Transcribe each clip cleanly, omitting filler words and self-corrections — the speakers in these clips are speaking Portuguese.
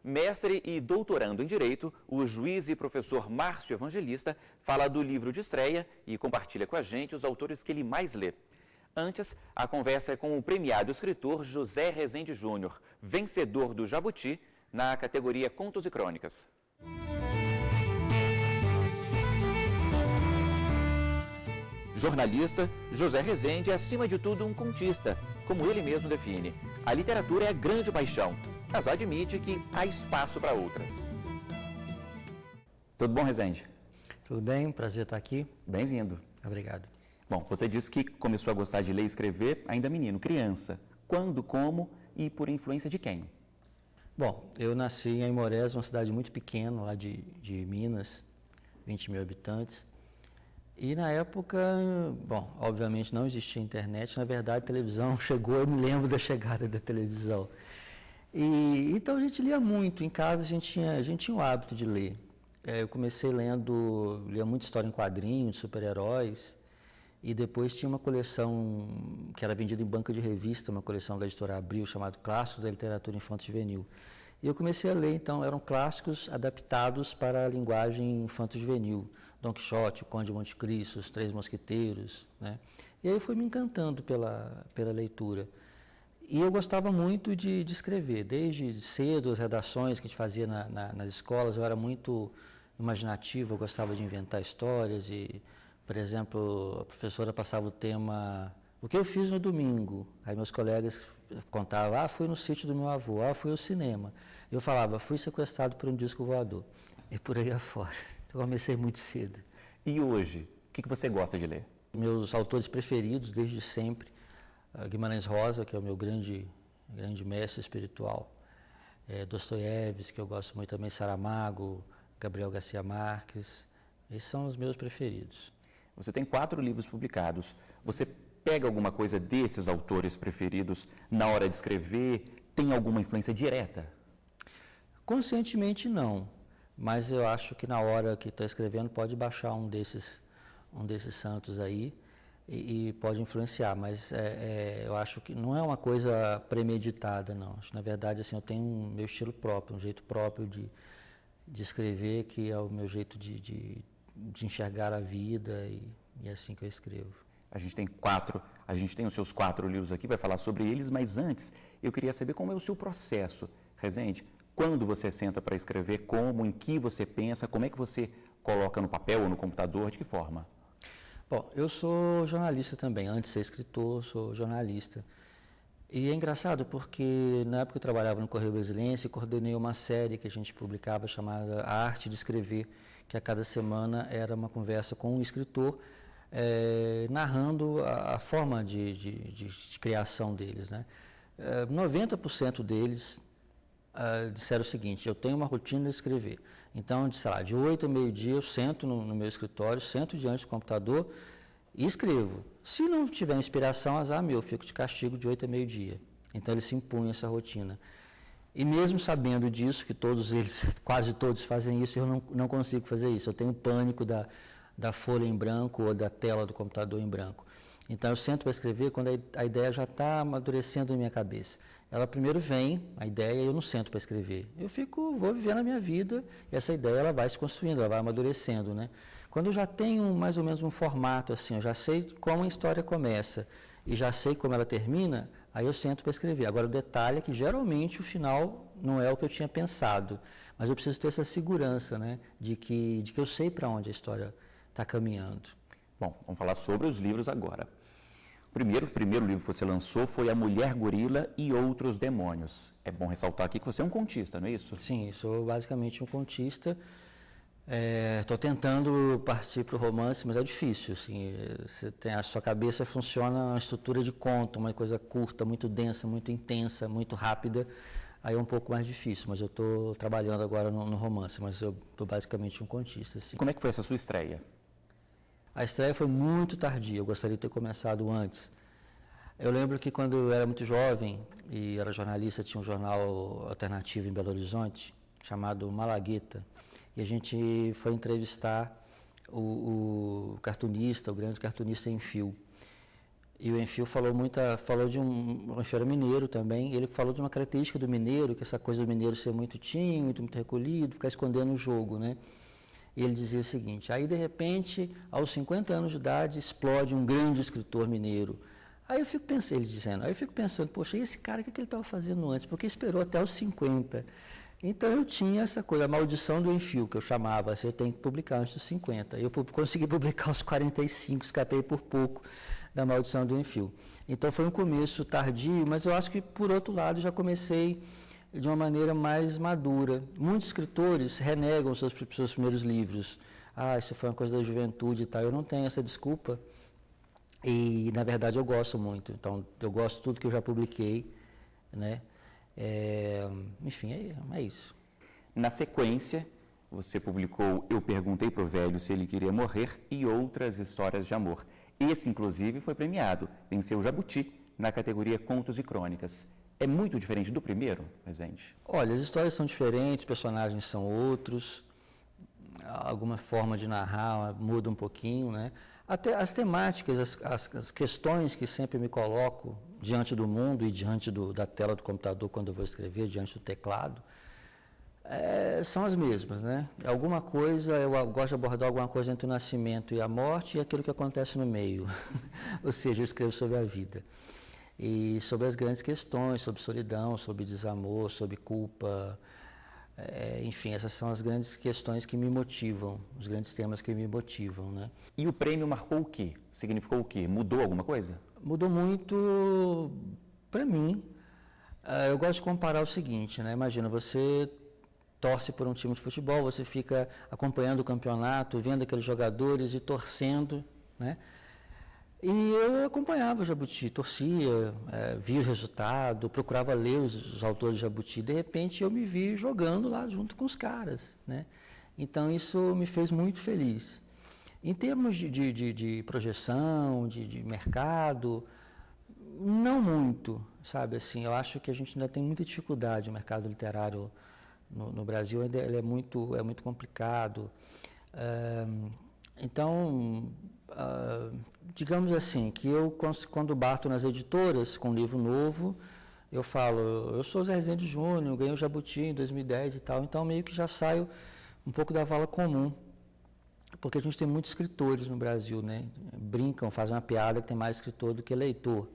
Mestre e doutorando em Direito, o juiz e professor Márcio Evangelista fala do livro de estreia e compartilha com a gente os autores que ele mais lê. Antes, a conversa é com o premiado escritor José Rezende Júnior, vencedor do Jabuti na categoria Contos e Crônicas. Jornalista, José Rezende é, acima de tudo, um contista, como ele mesmo define. A literatura é grande paixão, mas admite que há espaço para outras. Tudo bom, Rezende? Tudo bem, prazer estar aqui. Bem-vindo. Obrigado. Bom, você disse que começou a gostar de ler e escrever ainda menino, criança. Quando, como e por influência de quem? Bom, eu nasci em Aimorés, uma cidade muito pequena, lá de Minas, 20 mil habitantes. E na época, bom, obviamente não existia internet, na verdade a televisão chegou, eu me lembro da chegada da televisão. Então a gente lia muito, em casa a gente tinha o hábito de ler. Eu comecei lia muita história em quadrinhos, super-heróis, e depois tinha uma coleção que era vendida em banca de revista, uma coleção da editora Abril, chamada Clássicos da Literatura Infanto-Juvenil. E eu comecei a ler, então, eram clássicos adaptados para a linguagem infanto-juvenil. Don Quixote, o Conde de Monte Cristo, Os Três Mosqueteiros, né? E aí eu fui me encantando pela leitura. E eu gostava muito de escrever, desde cedo, as redações que a gente fazia nas escolas, eu era muito imaginativo, eu gostava de inventar histórias e, por exemplo, a professora passava o tema, o que eu fiz no domingo? Aí meus colegas contavam, fui no sítio do meu avô, fui ao cinema. Eu falava, fui sequestrado por um disco voador, e por aí afora. Então, eu comecei muito cedo. E hoje, o que você gosta de ler? Meus autores preferidos, desde sempre, Guimarães Rosa, que é o meu grande mestre espiritual, Dostoiévski, que eu gosto muito também, Saramago, Gabriel Garcia Marques, esses são os meus preferidos. Você tem 4 livros publicados. Você pega alguma coisa desses autores preferidos na hora de escrever? Tem alguma influência direta? Conscientemente não, mas eu acho que na hora que estou escrevendo pode baixar um desses santos aí e pode influenciar, mas eu acho que não é uma coisa premeditada, não. Acho, na verdade, assim, eu tenho um meu estilo próprio, um jeito próprio de escrever, que é o meu jeito de enxergar a vida e é assim que eu escrevo. A gente tem os seus 4 livros aqui, vai falar sobre eles, mas antes eu queria saber como é o seu processo, Rezende. Quando você senta para escrever, como, em que você pensa, como é que você coloca no papel ou no computador, de que forma? Bom, eu sou jornalista também, antes de ser escritor, sou jornalista. E é engraçado porque na época eu trabalhava no Correio Brasiliense e coordenei uma série que a gente publicava chamada A Arte de Escrever, que a cada semana era uma conversa com um escritor, narrando a forma de criação deles, né? 90% deles disseram o seguinte, eu tenho uma rotina de escrever. Então, de 8 ao meio-dia eu sento no meu escritório, sento diante do computador e escrevo. Se não tiver inspiração, azar meu, eu fico de castigo de 8 a meio-dia. Então, ele se impunha essa rotina. E mesmo sabendo disso, que todos eles, quase todos fazem isso, eu não consigo fazer isso. Eu tenho pânico da folha em branco ou da tela do computador em branco. Então, eu sento para escrever quando a ideia já está amadurecendo na minha cabeça. Ela primeiro vem, a ideia, e eu não sento para escrever. Vou vivendo a minha vida, e essa ideia ela vai se construindo, ela vai amadurecendo, né? Quando eu já tenho mais ou menos um formato assim, eu já sei como a história começa e já sei como ela termina, aí eu sento para escrever. Agora, o detalhe é que geralmente o final não é o que eu tinha pensado, mas eu preciso ter essa segurança, né, de que eu sei para onde a história está caminhando. Bom, vamos falar sobre os livros agora. O primeiro livro que você lançou foi A Mulher Gorila e Outros Demônios. É bom ressaltar aqui que você é um contista, não é isso? Sim, sou basicamente um contista. Estou tentando partir para o romance, mas é difícil. Assim, a sua cabeça funciona uma estrutura de conto, uma coisa curta, muito densa, muito intensa, muito rápida. Aí é um pouco mais difícil, mas eu estou trabalhando agora no romance, mas eu estou basicamente um contista. Assim. Como é que foi essa sua estreia? A estreia foi muito tardia, eu gostaria de ter começado antes. Eu lembro que quando eu era muito jovem e era jornalista, tinha um jornal alternativo em Belo Horizonte, chamado Malagueta, e a gente foi entrevistar o cartunista, o grande cartunista em fio. E o Enfio falou de o Enfio era mineiro também, ele falou de uma característica do mineiro, que essa coisa do mineiro ser muito tímido, muito recolhido, ficar escondendo o jogo, né? E ele dizia o seguinte, aí de repente, aos 50 anos de idade, explode um grande escritor mineiro. Aí eu fico pensando, poxa, e esse cara, o que ele estava fazendo antes? Porque esperou até os 50. Então eu tinha essa coisa, a maldição do Enfio, que eu chamava, assim, eu tenho que publicar antes dos 50. Eu consegui publicar aos 45, escapei por pouco da maldição do Enfio. Então foi um começo tardio, mas eu acho que, por outro lado, já comecei de uma maneira mais madura. Muitos escritores renegam seus primeiros livros. Isso foi uma coisa da juventude e tal. Eu não tenho essa desculpa e, na verdade, eu gosto muito. Então, eu gosto de tudo que eu já publiquei, né? Enfim, é isso. Na sequência, você publicou Eu Perguntei pro Velho se ele queria morrer e outras histórias de amor. Esse, inclusive, foi premiado, venceu o Jabuti na categoria Contos e Crônicas. É muito diferente do primeiro, Rezende? Olha, as histórias são diferentes, os personagens são outros, alguma forma de narrar muda um pouquinho, né? Até as temáticas, as questões que sempre me coloco diante do mundo e diante da tela do computador quando eu vou escrever, diante do teclado, são as mesmas, né? Alguma coisa, eu gosto de abordar alguma coisa entre o nascimento e a morte e aquilo que acontece no meio. Ou seja, eu escrevo sobre a vida. E sobre as grandes questões, sobre solidão, sobre desamor, sobre culpa. Enfim, essas são as grandes questões que me motivam, os grandes temas que me motivam, né? E o prêmio marcou o quê? Significou o quê? Mudou alguma coisa? Mudou muito para mim. Eu gosto de comparar o seguinte, né? Imagina, você torce por um time de futebol, você fica acompanhando o campeonato, vendo aqueles jogadores e torcendo, né? E eu acompanhava o Jabuti, torcia, via o resultado, procurava ler os autores de Jabuti. De repente, eu me vi jogando lá junto com os caras, né? Então, isso me fez muito feliz. Em termos de projeção, de mercado, não muito, sabe? Assim, eu acho que a gente ainda tem muita dificuldade no mercado literário no Brasil, ainda ele é muito complicado. Então, digamos assim, que eu, quando bato nas editoras com um livro novo, eu falo, eu sou Zé Rezende Júnior, ganhei o Jabuti em 2010 e tal, então meio que já saio um pouco da vala comum, porque a gente tem muitos escritores no Brasil, né? Brincam, fazem uma piada que tem mais escritor do que leitor.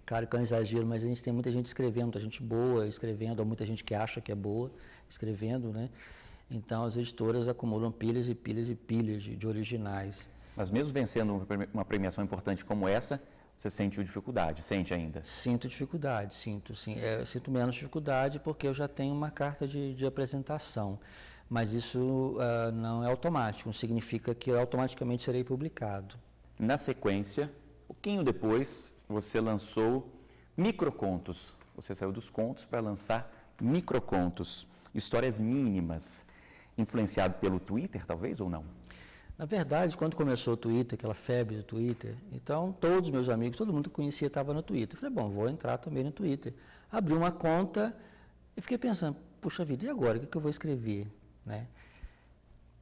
Claro que é um exagero, mas a gente tem muita gente escrevendo, muita gente boa escrevendo, ou muita gente que acha que é boa escrevendo, né? Então, as editoras acumulam pilhas e pilhas e pilhas de originais. Mas mesmo vencendo uma premiação importante como essa, você sentiu dificuldade? Sente ainda? Sinto dificuldade, sinto, sim. Eu sinto menos dificuldade porque eu já tenho uma carta de apresentação. Mas isso não é automático, não significa que eu automaticamente serei publicado. Na sequência, um pouquinho depois, você lançou microcontos. Você saiu dos contos para lançar microcontos, histórias mínimas, influenciado pelo Twitter, talvez, ou não? Na verdade, quando começou o Twitter, aquela febre do Twitter, então todos os meus amigos, todo mundo que conhecia estava no Twitter. Eu falei, bom, vou entrar também no Twitter. Abri uma conta e fiquei pensando, puxa vida, e agora? O que eu vou escrever? Né?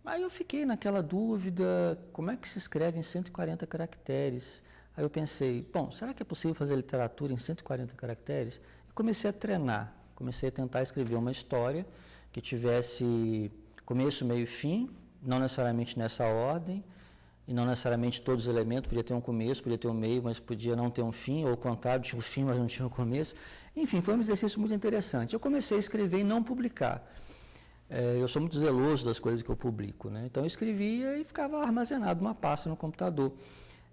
Aí eu fiquei naquela dúvida, como é que se escreve em 140 caracteres? Aí eu pensei, bom, será que é possível fazer literatura em 140 caracteres? E comecei a treinar, comecei a tentar escrever uma história que tivesse começo, meio e fim, não necessariamente nessa ordem, e não necessariamente todos os elementos, podia ter um começo, podia ter um meio, mas podia não ter um fim, ou ao contrário, tinha um fim, mas não tinha um começo. Enfim, foi um exercício muito interessante. Eu comecei a escrever e não publicar. Eu sou muito zeloso das coisas que eu publico, né? Então eu escrevia e ficava armazenado numa pasta no computador.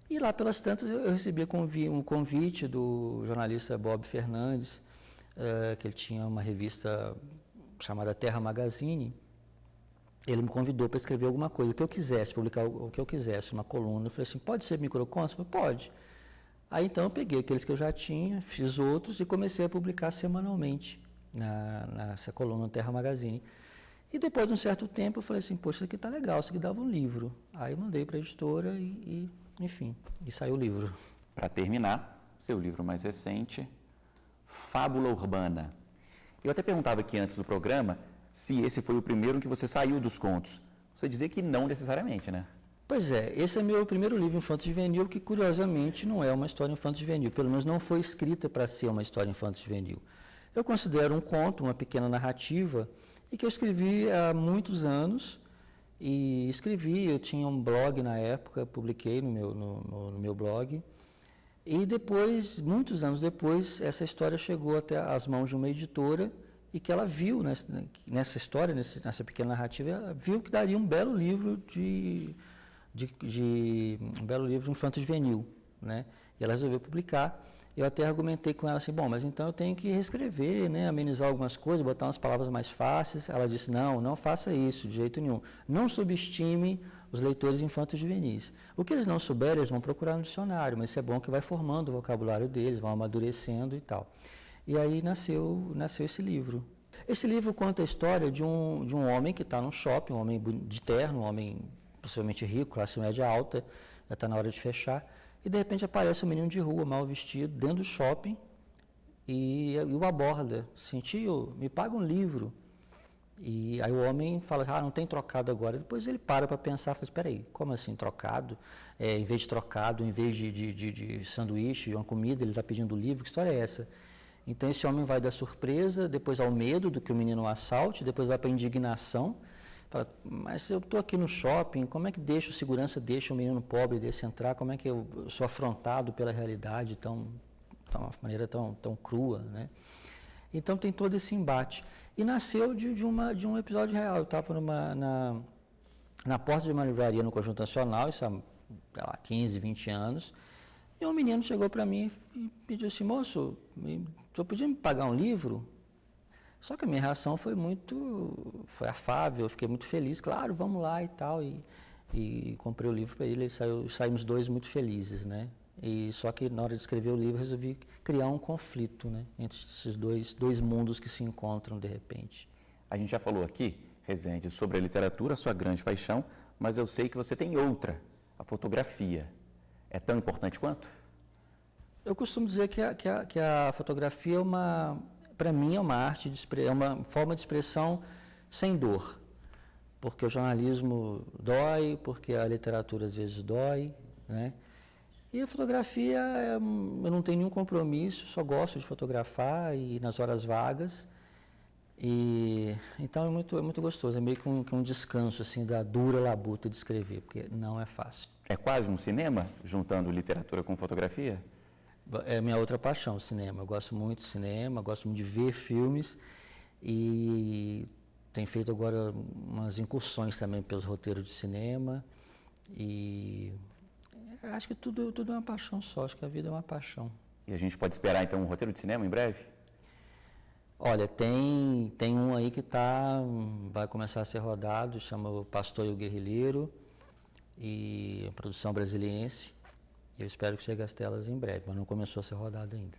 E lá pelas tantas eu recebia um convite do jornalista Bob Fernandes, que ele tinha uma revista chamada Terra Magazine. Ele me convidou para escrever alguma coisa, o que eu quisesse, publicar o que eu quisesse, uma coluna. Eu falei assim, pode ser microcontos? Eu falei, pode. Aí então eu peguei aqueles que eu já tinha, fiz outros e comecei a publicar semanalmente nessa coluna Terra Magazine. E depois de um certo tempo eu falei assim, poxa, isso aqui tá legal, isso aqui dava um livro. Aí eu mandei para a editora enfim, e saiu o livro. Para terminar, seu livro mais recente, Fábula Urbana. Eu até perguntava aqui antes do programa se esse foi o primeiro em que você saiu dos contos. Você dizia que não necessariamente, né? Pois é, esse é meu primeiro livro infanto-juvenil, que curiosamente não é uma história infanto-juvenil, pelo menos não foi escrita para ser uma história infanto-juvenil. Eu considero um conto, uma pequena narrativa, e que eu escrevi há muitos anos, eu tinha um blog na época, publiquei no meu blog, e depois, muitos anos depois, essa história chegou até as mãos de uma editora, e que ela viu nessa história, nessa pequena narrativa, ela viu que daria um belo livro um belo livro infanto-juvenil, né? E ela resolveu publicar. Eu até argumentei com ela assim, bom, mas então eu tenho que reescrever, né, amenizar algumas coisas, botar umas palavras mais fáceis. Ela disse, não faça isso, de jeito nenhum. Não subestime os leitores infanto-juvenis. O que eles não souberem, eles vão procurar no dicionário, mas isso é bom que vai formando o vocabulário deles, vão amadurecendo e tal. E aí nasceu esse livro. Esse livro conta a história de um homem que está num shopping, um homem de terno, um homem possivelmente rico, classe média alta, já está na hora de fechar, e de repente aparece um menino de rua, mal vestido, dentro do shopping, e o aborda, assim, tio, me paga um livro. E aí o homem fala, não tem trocado agora. Depois ele para pensar, fala, espera aí, como assim trocado? Em vez de trocado, em vez de sanduíche, uma comida, ele está pedindo livro, que história é essa? Então esse homem vai da surpresa, depois ao medo do que o menino o assalte, depois vai para a indignação. Fala, mas eu estou aqui no shopping, como é que o segurança deixa um menino pobre desse entrar? Como é que eu sou afrontado pela realidade de uma maneira tão crua, né? Então tem todo esse embate. E nasceu de um episódio real. Eu estava na porta de uma livraria no Conjunto Nacional, isso há 15, 20 anos, e um menino chegou para mim e pediu assim, moço, você podia me pagar um livro? Só que a minha reação foi afável, eu fiquei muito feliz, claro, vamos lá e tal, e comprei o livro para ele, saímos dois muito felizes, né? E só que na hora de escrever o livro resolvi criar um conflito, né, entre esses dois mundos que se encontram de repente. A gente já falou aqui, Rezende, sobre a literatura, sua grande paixão, mas eu sei que você tem outra, a fotografia. É tão importante quanto? Eu costumo dizer que a fotografia para mim é uma arte, é uma forma de expressão sem dor, porque o jornalismo dói, porque a literatura às vezes dói, né? E a fotografia, eu não tenho nenhum compromisso, só gosto de fotografar e nas horas vagas. Então é muito gostoso, é meio que um descanso assim, da dura labuta de escrever, porque não é fácil. É quase um cinema, juntando literatura com fotografia? É minha outra paixão, o cinema. Eu gosto muito de cinema, gosto muito de ver filmes e tenho feito agora umas incursões também pelos roteiros de cinema e acho que tudo é uma paixão só, acho que a vida é uma paixão. E a gente pode esperar então um roteiro de cinema em breve? Olha, tem um aí que vai começar a ser rodado, chama O Pastor e o Guerrilheiro, e a produção brasiliense. Eu espero que chegue às telas em breve, mas não começou a ser rodado ainda.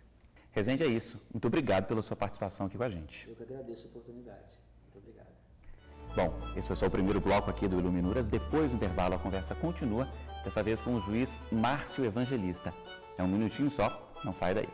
Rezende, é isso. Muito obrigado pela sua participação aqui com a gente. Eu que agradeço a oportunidade. Muito obrigado. Bom, esse foi só o primeiro bloco aqui do Iluminuras. Depois do intervalo, a conversa continua, dessa vez com o juiz Márcio Evangelista. É um minutinho só, não sai daí.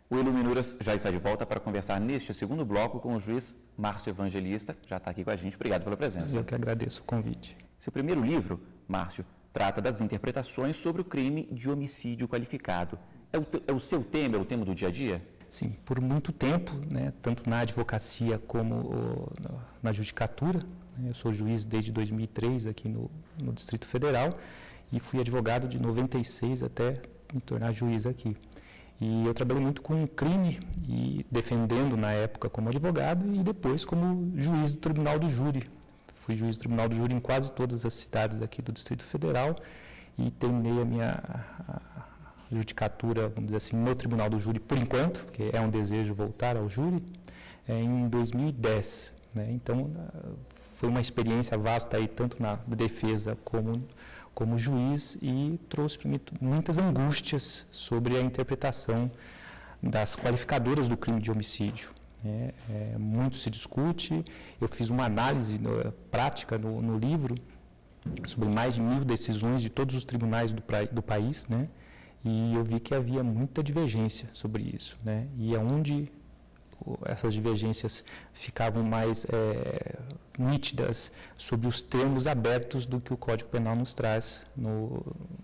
O Iluminuras já está de volta para conversar neste segundo bloco com o juiz Márcio Evangelista. Já está aqui com a gente. Obrigado pela presença. Eu que agradeço o convite. Seu primeiro livro, Márcio, trata das interpretações sobre o crime de homicídio qualificado. É o seu tema, é o tema do dia a dia? Sim, por muito tempo, né, tanto na advocacia como na judicatura. Eu sou juiz desde 2003 aqui no Distrito Federal e fui advogado de 96 até me tornar juiz aqui. E eu trabalhei muito com crime e defendendo na época como advogado e depois como juiz do Tribunal do Júri. Fui juiz do Tribunal do Júri em quase todas as cidades aqui do Distrito Federal e terminei a minha judicatura, vamos dizer assim, no Tribunal do Júri por enquanto, porque é um desejo voltar ao júri, em 2010. Né? Então, foi uma experiência vasta aí, tanto na defesa como juiz, e trouxe para mim muitas angústias sobre a interpretação das qualificadoras do crime de homicídio. Muito se discute, eu fiz uma análise prática no livro sobre mais de 1000 decisões de todos os tribunais do país, né? e eu vi que havia muita divergência sobre isso, né? E aonde essas divergências ficavam mais nítidas sobre os termos abertos do que o Código Penal nos traz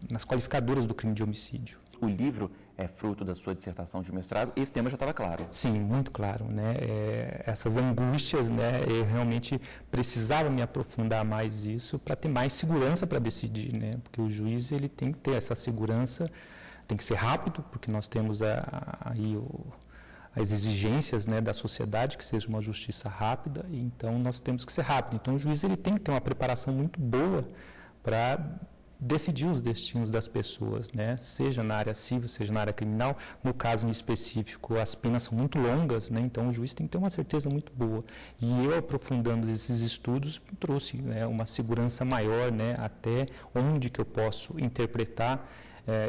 nas qualificadoras do crime de homicídio. O livro é fruto da sua dissertação de mestrado, esse tema já estava claro. Sim, muito claro, né? Essas angústias, né? Eu realmente precisava me aprofundar mais nisso para ter mais segurança para decidir, né? Porque o juiz ele tem que ter essa segurança, tem que ser rápido, porque nós temos aí as exigências, né, da sociedade, que seja uma justiça rápida, e então nós temos que ser rápido. Então o juiz ele tem que ter uma preparação muito boa para decidir os destinos das pessoas, né, seja na área civil, seja na área criminal. No caso em específico, as penas são muito longas, né, então o juiz tem que ter uma certeza muito boa. E eu, aprofundando esses estudos, trouxe, né, uma segurança maior, né, até onde que eu posso interpretar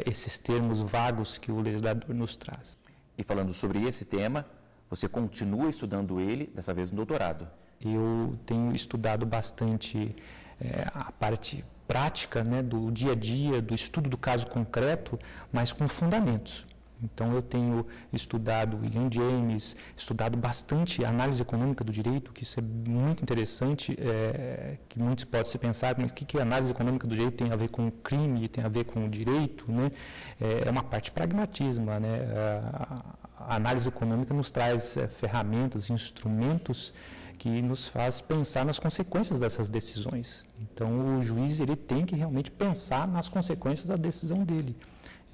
esses termos vagos que o legislador nos traz. E falando sobre esse tema, você continua estudando ele, dessa vez no doutorado. Eu tenho estudado bastante a parte prática, né, do dia a dia, do estudo do caso concreto, mas com fundamentos. Então, eu tenho estudado William James, estudado bastante a análise econômica do direito, que isso é muito interessante, que muitos podem se pensar, mas o que a análise econômica do direito tem a ver com o crime, tem a ver com o direito, né? É uma parte pragmatismo, né? A análise econômica nos traz ferramentas, instrumentos que nos faz pensar nas consequências dessas decisões. Então, o juiz ele tem que realmente pensar nas consequências da decisão dele.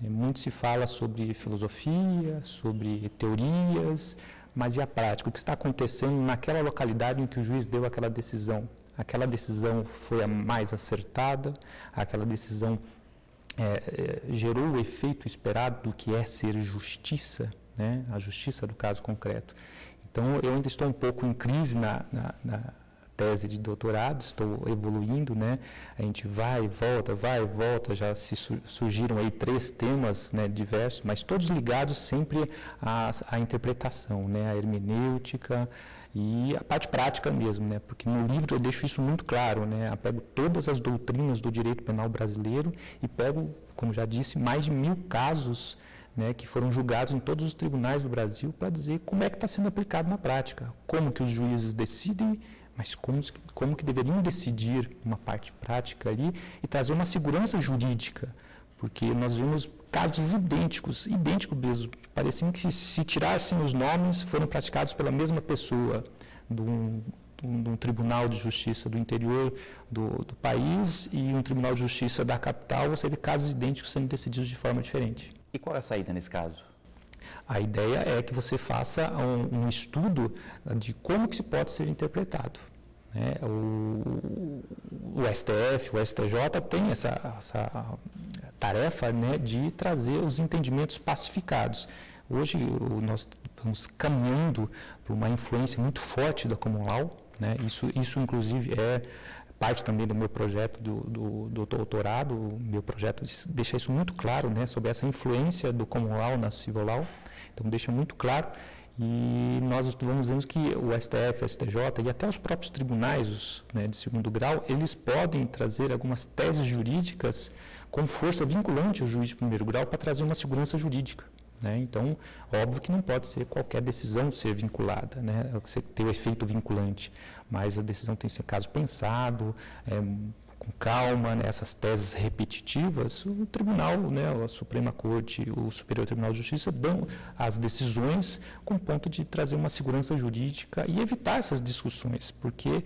Muito se fala sobre filosofia, sobre teorias, mas e a prática? O que está acontecendo naquela localidade em que o juiz deu aquela decisão? Aquela decisão foi a mais acertada? Aquela decisão gerou o efeito esperado do que é ser justiça, né? A justiça do caso concreto. Então, eu ainda estou um pouco em crise na tese de doutorado, estou evoluindo, né? A gente vai e volta, já se surgiram aí 3 temas, né, diversos, mas todos ligados sempre à interpretação, né, à hermenêutica e à parte prática mesmo, né? Porque no livro eu deixo isso muito claro, né? Eu pego todas as doutrinas do direito penal brasileiro e pego, como já disse, mais de 1000 casos, né, que foram julgados em todos os tribunais do Brasil para dizer como é que está sendo aplicado na prática, como que os juízes decidem, mas como que deveriam decidir uma parte prática ali e trazer uma segurança jurídica, porque nós vimos casos idênticos mesmo, pareciam que se tirassem os nomes, foram praticados pela mesma pessoa, de um tribunal de justiça do interior do país e um tribunal de justiça da capital, você vê casos idênticos sendo decididos de forma diferente. E qual é a saída nesse caso? A ideia é que você faça um estudo de como que se pode ser interpretado, né? O STF, o STJ tem essa tarefa, né, de trazer os entendimentos pacificados. Hoje nós estamos caminhando para uma influência muito forte da common law, né? Isso inclusive é parte também do meu projeto do doutorado, o meu projeto deixa isso muito claro, né, sobre essa influência do common law na civil law, então deixa muito claro, e nós vamos vendo que o STF, o STJ e até os próprios tribunais, né, de segundo grau, eles podem trazer algumas teses jurídicas com força vinculante ao juiz de primeiro grau para trazer uma segurança jurídica. Né? Então, óbvio que não pode ser qualquer decisão ser vinculada, né? Você ter o efeito vinculante, mas a decisão tem que ser caso pensado, com calma, né? Essas teses repetitivas, o tribunal, né? A Suprema Corte, o Superior Tribunal de Justiça dão as decisões com ponto de trazer uma segurança jurídica e evitar essas discussões, porque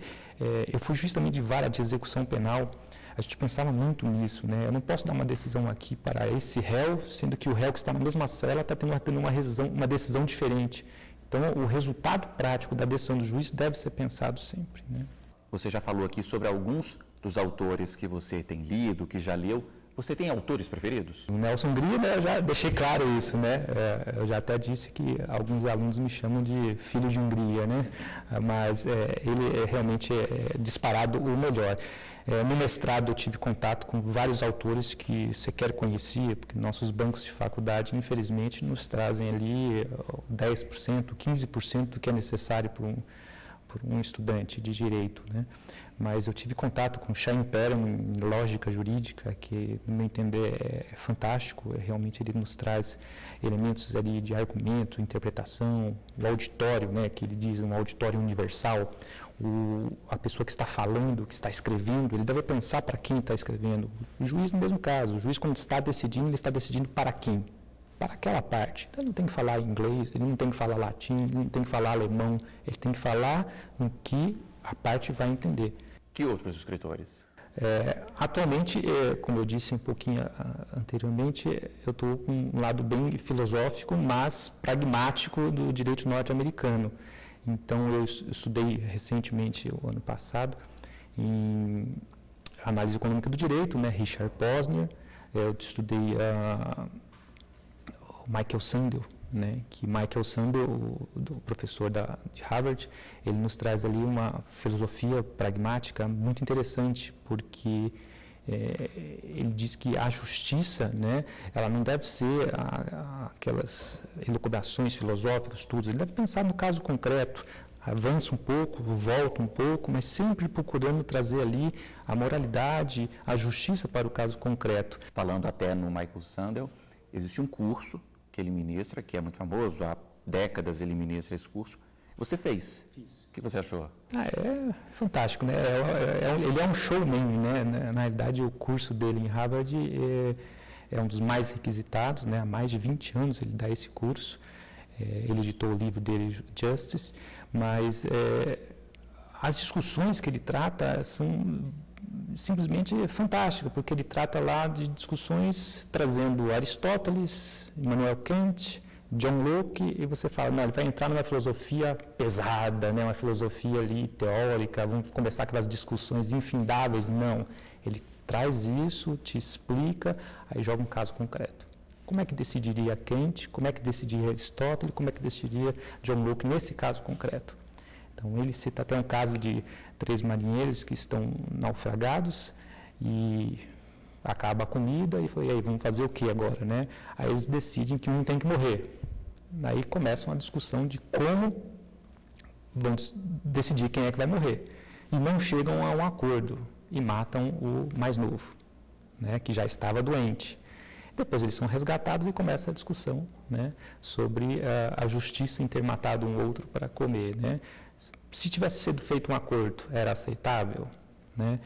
eu fui juiz também de vara de execução penal. A gente pensava muito nisso, né? Eu não posso dar uma decisão aqui para esse réu, sendo que o réu que está na mesma cela está tendo uma decisão diferente. Então, o resultado prático da decisão do juiz deve ser pensado sempre, né? Você já falou aqui sobre alguns dos autores que você tem lido, que já leu. Você tem autores preferidos? O Nelson Hungria, né, eu já deixei claro isso, né? Eu já até disse que alguns alunos me chamam de filho de Hungria, né? Mas ele realmente é disparado o melhor. No mestrado eu tive contato com vários autores que sequer conhecia, porque nossos bancos de faculdade, infelizmente, nos trazem ali 10%, 15% do que é necessário para um estudante de direito, né? Mas eu tive contato com Chaim Perelman em lógica jurídica, que, no meu entender, é fantástico. Realmente ele nos traz elementos ali de argumento, interpretação, o auditório, né, que ele diz, um auditório universal. A pessoa que está falando, que está escrevendo, ele deve pensar para quem está escrevendo. O juiz, no mesmo caso, o juiz, quando está decidindo, ele está decidindo para quem? Para aquela parte. Então, ele não tem que falar inglês, ele não tem que falar latim, ele não tem que falar alemão, ele tem que falar o que a parte vai entender. Que outros escritores? Atualmente, como eu disse um pouquinho anteriormente, eu estou com um lado bem filosófico, mas pragmático do direito norte-americano. Então, eu estudei recentemente, o ano passado, em análise econômica do direito, né, Richard Posner. Eu estudei Michael Sandel, né, que Michael Sandel, o professor de Harvard, ele nos traz ali uma filosofia pragmática muito interessante, porque ele diz que a justiça, né, ela não deve ser aquelas elucubrações filosóficas, estudos, ele deve pensar no caso concreto, avança um pouco, volta um pouco, mas sempre procurando trazer ali a moralidade, a justiça para o caso concreto. Falando até no Michael Sandel, existe um curso que ele ministra, que é muito famoso, há décadas ele ministra esse curso. Você fez? Fiz. O que você achou? É fantástico, né? Ele é um showman, né? Na realidade, o curso dele em Harvard é um dos mais requisitados, né? Há mais de 20 anos ele dá esse curso. Ele editou o livro dele, Justice, mas as discussões que ele trata são simplesmente fantásticas, porque ele trata lá de discussões trazendo Aristóteles, Immanuel Kant, John Locke, e você fala, não, ele vai entrar numa filosofia pesada, né, uma filosofia ali teórica, vamos começar aquelas discussões infindáveis. Não, ele traz isso, te explica, aí joga um caso concreto. Como é que decidiria Kant, como é que decidiria Aristóteles, como é que decidiria John Locke nesse caso concreto? Então, ele cita até um caso de 3 marinheiros que estão naufragados e acaba a comida e fala, e aí, vamos fazer o que agora, né? Aí eles decidem que um tem que morrer. Aí começa uma discussão de como vão decidir quem é que vai morrer. E não chegam a um acordo e matam o mais novo, né, que já estava doente. Depois eles são resgatados e começa a discussão, né, sobre a justiça em ter matado um outro para comer, né? Se tivesse sido feito um acordo, era aceitável, né?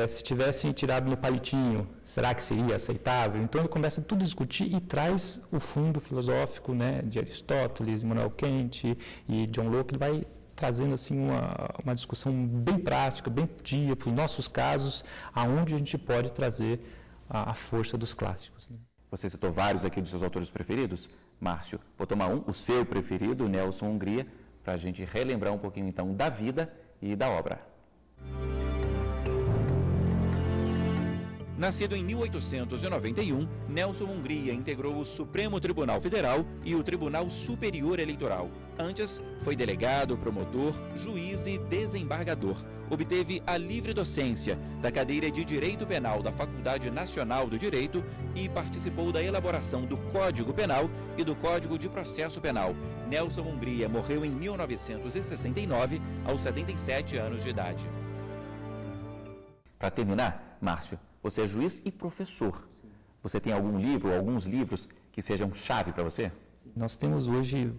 Se tivessem tirado no palitinho, será que seria aceitável? Então ele começa tudo a discutir e traz o fundo filosófico, né, de Aristóteles, Immanuel Kant e John Locke. Ele vai trazendo assim uma discussão bem prática, bem dia para os nossos casos, aonde a gente pode trazer a força dos clássicos, né? Você citou vários aqui dos seus autores preferidos. Márcio, vou tomar o seu preferido, Nelson Hungria, para a gente relembrar um pouquinho então da vida e da obra. Nascido em 1891, Nelson Hungria integrou o Supremo Tribunal Federal e o Tribunal Superior Eleitoral. Antes, foi delegado, promotor, juiz e desembargador. Obteve a livre docência da cadeira de Direito Penal da Faculdade Nacional do Direito e participou da elaboração do Código Penal e do Código de Processo Penal. Nelson Hungria morreu em 1969, aos 77 anos de idade. Para terminar, Márcio, você é juiz e professor. Você tem algum livro ou alguns livros que sejam chave para você? Nós temos hoje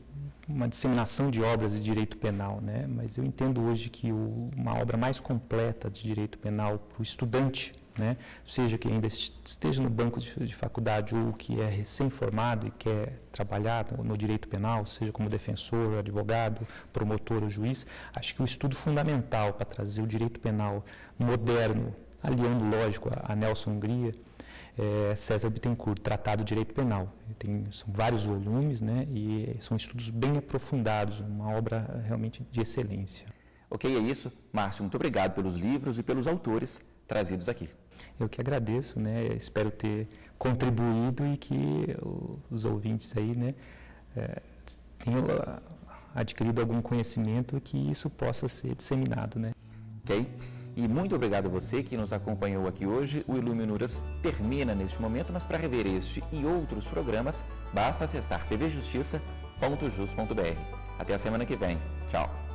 uma disseminação de obras de direito penal, né? Mas eu entendo hoje que uma obra mais completa de direito penal para o estudante, né, seja que ainda esteja no banco de faculdade ou que é recém-formado e quer trabalhar no direito penal, seja como defensor, advogado, promotor ou juiz, acho que o estudo fundamental para trazer o direito penal moderno, aliando, lógico, a Nelson Hungria, César Bittencourt, Tratado de Direito Penal. São vários volumes, né, e são estudos bem aprofundados, uma obra realmente de excelência. Ok, é isso. Márcio, muito obrigado pelos livros e pelos autores trazidos aqui. Eu que agradeço, né, espero ter contribuído e que os ouvintes aí, né, tenham adquirido algum conhecimento e que isso possa ser disseminado, né. Ok? E muito obrigado a você que nos acompanhou aqui hoje. O Iluminuras termina neste momento, mas para rever este e outros programas, basta acessar tvjustiça.jus.br. Até a semana que vem. Tchau!